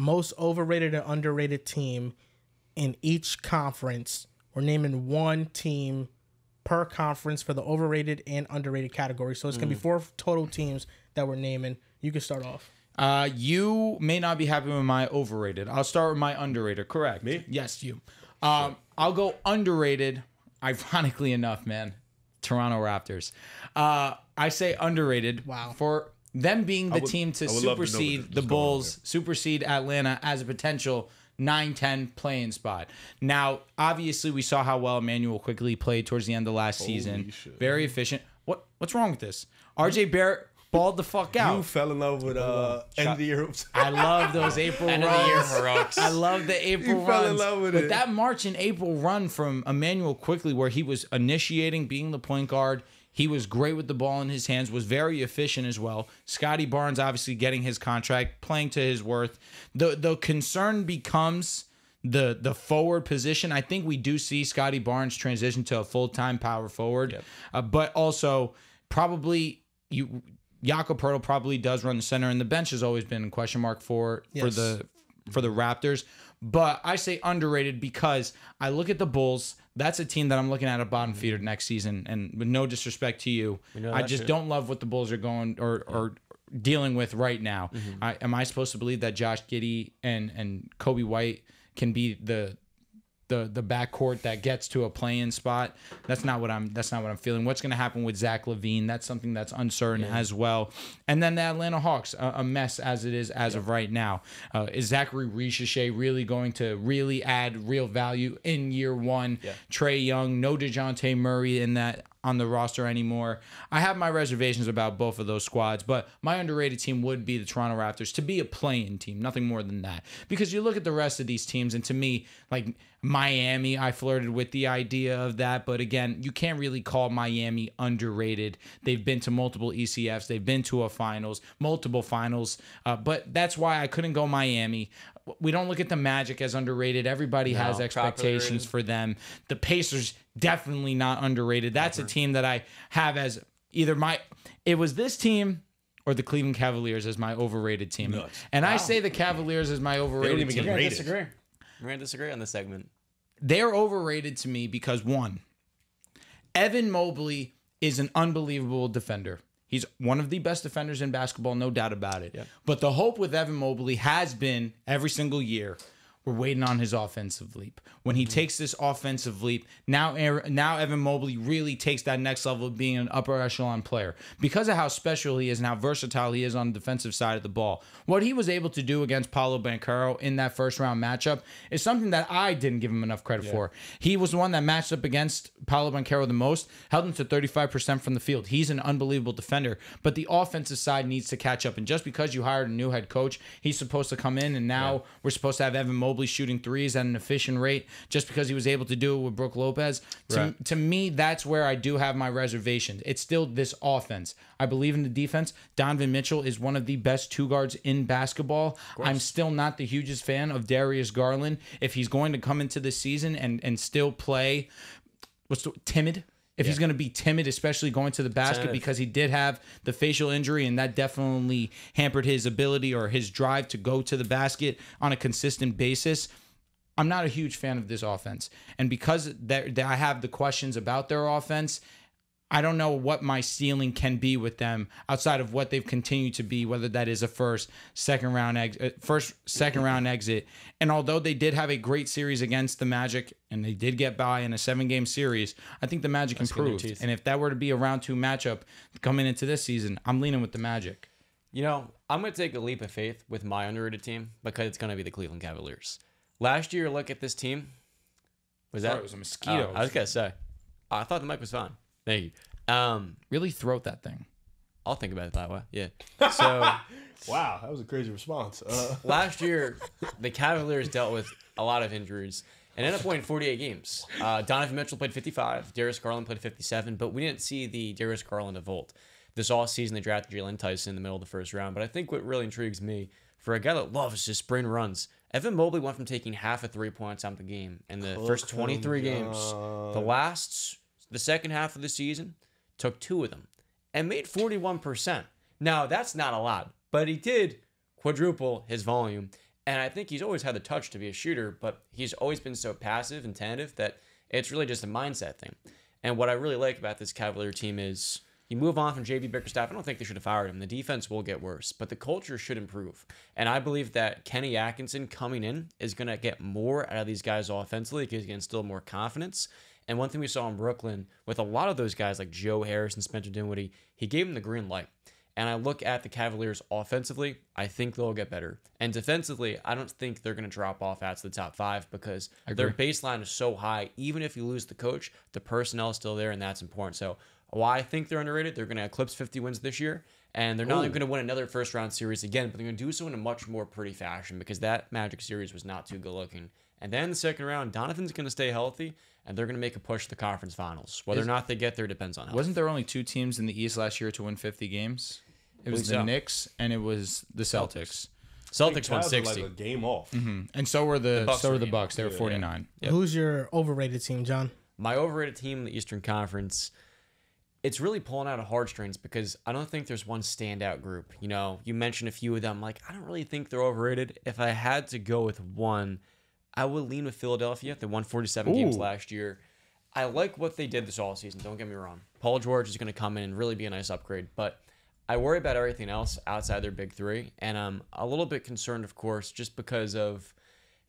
most overrated and underrated team in each conference. We're naming one team per conference for the overrated and underrated category. So it's going to be 4 total teams that we're naming. You can start off. You may not be happy with my overrated. I'll start with my underrated. Correct. Me? Yes, you. I'll go underrated. Ironically enough, man, Toronto Raptors. I say underrated. Wow. For them being the team to I would love to know supersede what's the going on Bulls, supersede Atlanta as a potential 9-10 playing spot. Now, obviously, we saw how well Emmanuel quickly played towards the end of last season. shit. Very efficient. What's wrong with this? RJ Barrett balled the fuck out. You fell in love with end of the year hoops. I love those April End runs. of the year heroics. I love the April You fell in runs. love with but it. that March and April run from Emmanuel quickly, where he was initiating, being the point guard, he was great with the ball in his hands, was very efficient as well. Scotty Barnes obviously getting his contract, playing to his worth. The concern becomes the forward position. I think we do see Scotty Barnes transition to a full-time power forward, but also probably Jakob Poeltl probably does run the center, and the bench has always been a question mark for the Raptors. But I say underrated because I look at the Bulls. That's a team that I'm looking at a bottom feeder next season. And with no disrespect to you, I just don't love what the Bulls are going or dealing with right now. Am I supposed to believe that Josh Giddey and Kobe White can be the backcourt that gets to a play-in spot? That's not what I'm feeling. What's going to happen with Zach LaVine? That's something that's uncertain as well. And then the Atlanta Hawks, a mess as it is as of right now. Is Zachary Richeche really going to really add real value in year one? Trae Young, no DeJounte Murray in that on the roster anymore. I have my reservations about both of those squads, but my underrated team would be the Toronto Raptors to be a play-in team, nothing more than that. Because you look at the rest of these teams, and to me, like Miami, I flirted with the idea of that, but again, you can't really call Miami underrated. They've been to multiple ECFs, they've been to a finals, multiple finals, but that's why I couldn't go Miami. We don't look at the Magic as underrated. Everybody has expectations for them. The Pacers, definitely not underrated. That's a team that I have as either it was this team or the Cleveland Cavaliers as my overrated team. Nuts. And I say the Cavaliers as my overrated even team. get rated. We're going to disagree on this segment. They're overrated to me because, one, Evan Mobley is an unbelievable defender. He's one of the best defenders in basketball, no doubt about it. But the hope with Evan Mobley has been every single year, we're waiting on his offensive leap. When he takes this offensive leap, now Evan Mobley really takes that next level of being an upper echelon player. Because of how special he is and how versatile he is on the defensive side of the ball. What he was able to do against Paolo Banchero in that first round matchup is something that I didn't give him enough credit for. He was the one that matched up against Paolo Banchero the most, held him to 35% from the field. He's an unbelievable defender, but the offensive side needs to catch up. And just because you hired a new head coach, he's supposed to come in, and now we're supposed to have Evan Mobley shooting threes at an efficient rate just because he was able to do it with Brook Lopez. To me, that's where I do have my reservations. It's still this offense. I believe in the defense. Donovan Mitchell is one of the best two guards in basketball. I'm still not the hugest fan of Darius Garland. If he's going to come into the season and still play timid, if he's going to be timid, especially going to the basket, because he did have the facial injury, and that definitely hampered his ability or his drive to go to the basket on a consistent basis. I'm not a huge fan of this offense. And because I have the questions about their offense, I don't know what my ceiling can be with them outside of what they've continued to be, whether that is a second round exit. And although they did have a great series against the Magic and they did get by in a 7-game series, I think the Magic improved. And if that were to be a round 2 matchup coming into this season, I'm leaning with the Magic. You know, I'm going to take a leap of faith with my underrated team because it's going to be the Cleveland Cavaliers. Last year, look at this team. It was a mosquito. I was going to say. I thought the mic was fine. Thank you. Really throat that thing. I'll think about it that way. Yeah. So Wow, that was a crazy response. last year, the Cavaliers dealt with a lot of injuries and ended up playing 48 games. Donovan Mitchell played 55. Darius Garland played 57. But we didn't see the Darius Garland of old. This offseason, they drafted Jalen Tyson in the middle of the first round. But I think what really intrigues me, for a guy that loves his sprint runs, Evan Mobley went from taking half of 3 points out of the game in the first 23 games. The second half of the season, took 2 of them and made 41%. Now, that's not a lot, but he did quadruple his volume. And I think he's always had the touch to be a shooter, but he's always been so passive and tentative that it's really just a mindset thing. And what I really like about this Cavalier team is you move on from JB Bickerstaff. I don't think they should have fired him. The defense will get worse, but the culture should improve. And I believe that Kenny Atkinson coming in is going to get more out of these guys offensively because he can instill more confidence. And one thing we saw in Brooklyn with a lot of those guys like Joe Harris and Spencer Dinwiddie, he gave them the green light. And I look at the Cavaliers offensively, I think they'll get better. And defensively, I don't think they're going to drop off out to the top 5 because their baseline is so high. Even if you lose the coach, the personnel is still there, and that's important. So why I think they're underrated, they're going to eclipse 50 wins this year. And they're not only going to win another first-round series again, but they're going to do so in a much more pretty fashion because that Magic series was not too good-looking. And then in the second round, Donovan's going to stay healthy, and they're going to make a push to the conference finals. Whether or not they get there depends on health. Wasn't there only 2 teams in the East last year to win 50 games? It was the Knicks and it was the Celtics. Celtics won Cavs are 60. like a game off. And so were the Bucks Bucks. They were 49. Yep. Who's your overrated team, John? My overrated team in the Eastern Conference, it's really pulling out of heartstrings because I don't think there's one standout group. You know, you mentioned a few of them. Like, I don't really think they're overrated. If I had to go with one, I would lean with Philadelphia. They won 47 games last year. I like what they did this offseason. Don't get me wrong. Paul George is going to come in and really be a nice upgrade. But I worry about everything else outside their big 3. And I'm a little bit concerned, of course, just because of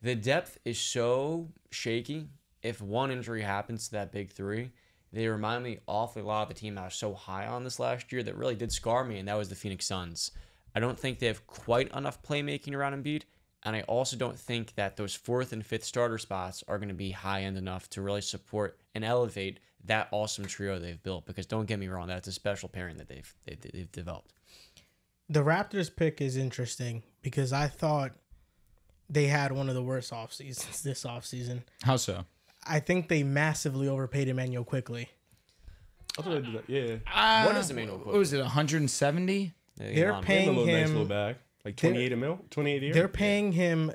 the depth is so shaky. If one injury happens to that big 3, they remind me awfully a lot of the team I was so high on this last year that really did scar me, and that was the Phoenix Suns. I don't think they have quite enough playmaking around Embiid, and I also don't think that those 4th and 5th starter spots are going to be high-end enough to really support and elevate that awesome trio they've built. Because don't get me wrong, that's a special pairing that they've developed. The Raptors pick is interesting because I thought they had one of the worst off seasons this offseason. How so? I think they massively overpaid Emmanuel Quickly. I thought they did that. Yeah. What is Emmanuel Quickly? What was it, 170? They're Nice paying little him. bag. Like 28 a mil? 28 a year? They're paying him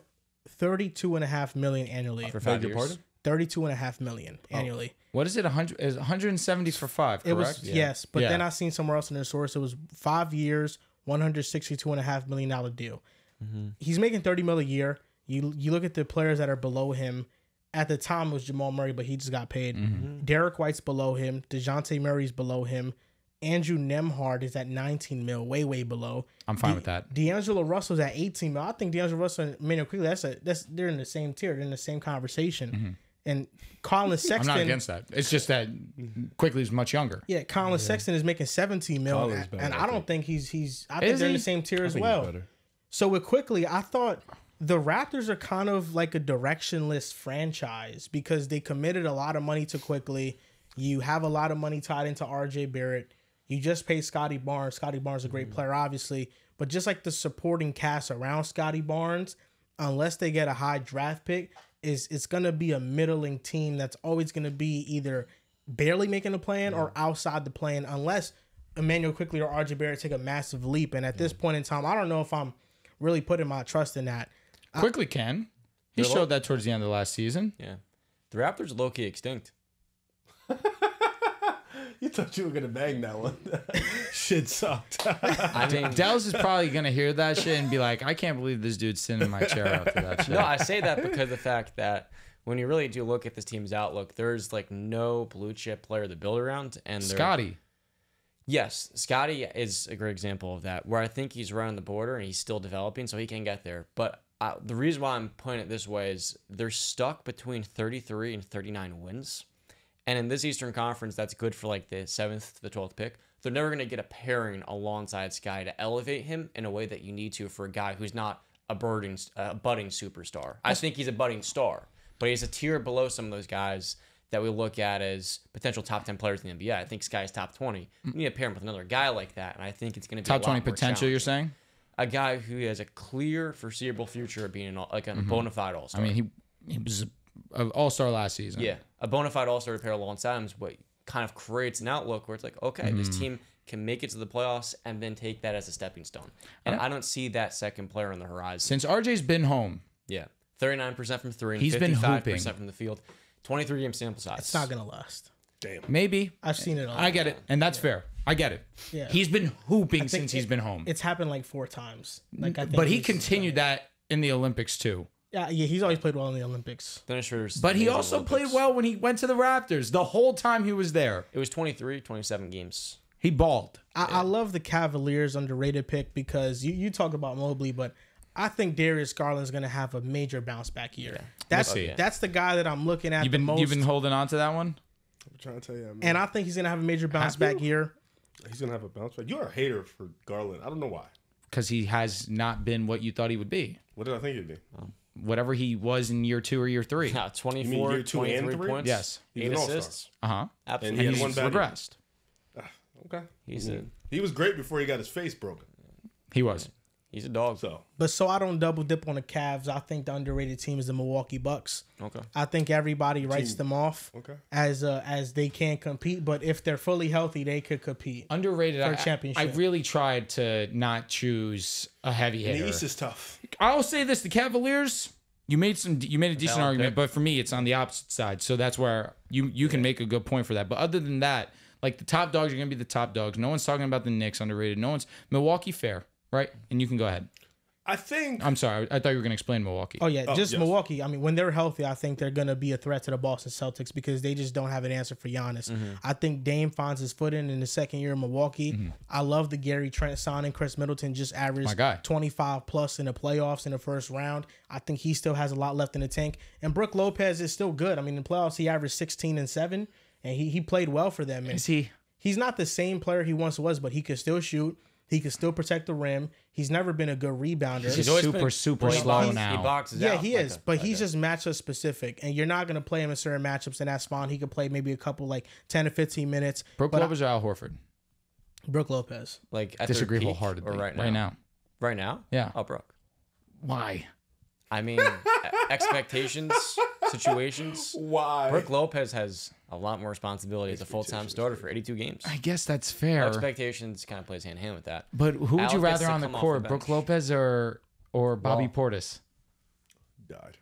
$32.5 million annually. For Beg 5 your years. pardon? $32.5 million annually. What is it? 100 is 170 for 5, correct? It was yes, but Yeah. then I seen somewhere else in their source it was 5 years, $162.5 million deal. He's making $30 million a year. You look at the players that are below him. At the time, it was Jamal Murray, but he just got paid. Derek White's below him. DeJounte Murray's below him. Andrew Nembhard is at 19 mil, way below. I'm fine with that. D'Angelo Russell's at 18 mil. I think D'Angelo Russell and Emmanuel Quickly, they're in the same tier. They're in the same conversation. And Colin Sexton. I'm not against that. It's just that Quickly's much younger. Yeah, Colin Sexton is making 17 mil, Colin's better, and I I don't think. think he's. I think Is they're in he? the same tier I as think he's well. better. So with Quickly, I thought the Raptors are kind of like a directionless franchise because they committed a lot of money to Quickly. You have a lot of money tied into RJ Barrett. You just paid Scotty Barnes. Scotty Barnes is a great player, obviously, but just like the supporting cast around Scotty Barnes, unless they get a high draft pick, it's gonna be a middling team that's always gonna be either barely making a plan or outside the plan, unless Emmanuel Quickly or RJ Barrett take a massive leap. And at this point in time, I don't know if I'm really putting my trust in that. Quickly can. He showed that towards the end of the last season. Yeah. The Raptors are low-key extinct. You thought you were going to bang that one. Shit sucked. I mean, Dallas is probably going to hear that shit and be like, I can't believe this dude's sitting in my chair after that shit. no, I say that because of the fact that when you really do look at this team's outlook, there's like no blue chip player to build around. And Scotty. Yes, Scotty is a great example of that, where I think he's right on the border and he's still developing, so he can get there. But the reason why I'm putting it this way is they're stuck between 33 and 39 wins. And in this Eastern Conference, that's good for like the 7th to the 12th pick. They're never going to get a pairing alongside Sky to elevate him in a way that you need to for a guy who's not a budding superstar. I think he's a budding star, but he's a tier below some of those guys that we look at as potential top 10 players in the NBA. I think Sky's top 20. You need to pair him with another guy like that, and I think it's going to be Top a lot 20 more potential, you're challenging. saying? A guy who has a clear, foreseeable future of being a bona fide all-star. I mean, he was an all-star last season. Yeah, a bona fide all-star to pair alongside him is what kind of creates an outlook where it's like, okay, this team can make it to the playoffs and then take that as a stepping stone. And I don't see that second player on the horizon. Since RJ's been home, Yeah, 39% from three and He's been 55% hooping. from the field. 23-game sample size. It's not gonna last. Damn. maybe. I've seen it all. I get it. And that's fair. I get it. Yeah. He's been hooping I think since he's been home. It's happened like 4 times. Like I think But he he's- continued that in the Olympics too. Yeah, he's always played well in the Olympics. Finishers. But he made the also Olympics. played well when he went to the Raptors. The whole time he was there, It was 23, 27 games. he balled. I love the Cavaliers underrated pick because you talk about Mobley, but I think Darius Garland's going to have a major bounce back year. That's We'll see. that's the guy that I'm looking at You've the been most. holding on to that one. I'm trying to tell you, man. And I think he's going to have a major bounce back year. He's gonna have a bounce back. You're a hater for Garland. I don't know why. Because he has not been what you thought he would be. What did I think he'd be? Whatever he was in year 2 or year 3. Yeah, 24, year 2 and 23 3? points. Yes. He's 8 an all-star. assists. Uh-huh. Absolutely. And he And had he's one bad year. regressed. Okay. He was great before he got his face broken. He was. He's a dog. So But so I don't double dip on the Cavs. I think the underrated team is the Milwaukee Bucks. Okay. I think everybody writes them off as they can't compete. But if they're fully healthy, they could compete. Underrated. For a championship. I really tried to not choose a heavy the hitter. East is tough. I'll say this: the Cavaliers. You made a decent Valid argument, pick. but for me, it's on the opposite side. So that's where you can make a good point for that. But other than that, like the top dogs are gonna be the top dogs. No one's talking about the Knicks underrated. No one's Milwaukee fair, right? And you can go ahead. I think I'm sorry, I thought you were gonna explain Milwaukee. Oh yeah, just yes. Milwaukee. I mean, when they're healthy, I think they're gonna be a threat to the Boston Celtics because they just don't have an answer for Giannis. I think Dame finds his footing in the second year in Milwaukee. I love the Gary Trent signing. Chris Middleton just My averaged guy. 25 plus in the playoffs in the first round. I think he still has a lot left in the tank. And Brook Lopez is still good. I mean, in the playoffs he averaged 16 and 7, and he played well for them. And Is he? he's not the same player he once was, but he could still shoot. He can still protect the rim. He's never been a good rebounder. He's always super, been- super Well, he slow boxes- now. He boxes Yeah, out. he like is, a- but like he's a- just matchup specific, and you're not gonna play him in certain matchups in that spot. He could play maybe a couple like 10 to 15 minutes. Brook but Lopez or Al Horford? Brook Lopez. like at Disagree their peak wholeheartedly. or Right now. Right now? Yeah. Oh, Brooke. Why? I mean, expectations, situations. why. Brook Lopez has a lot more responsibility as a full-time starter for 82 games. I guess that's fair. Expectations kind of plays hand in hand with that. But who would Al you gets rather to on the come off court, the Brook bench. Lopez or Bobby Wall. Portis? died.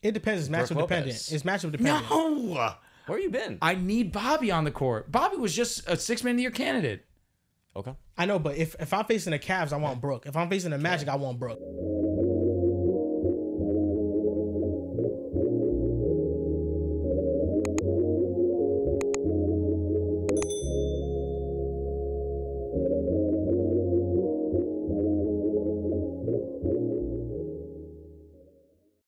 It depends. It's matchup Brook dependent. Lopez. It's matchup dependent. No, Where you been? I need Bobby on the court. Bobby was just a 6-man of the year candidate. Okay. I know, but if I'm facing the Cavs, I want Brook. If I'm facing the Magic, I want Brook.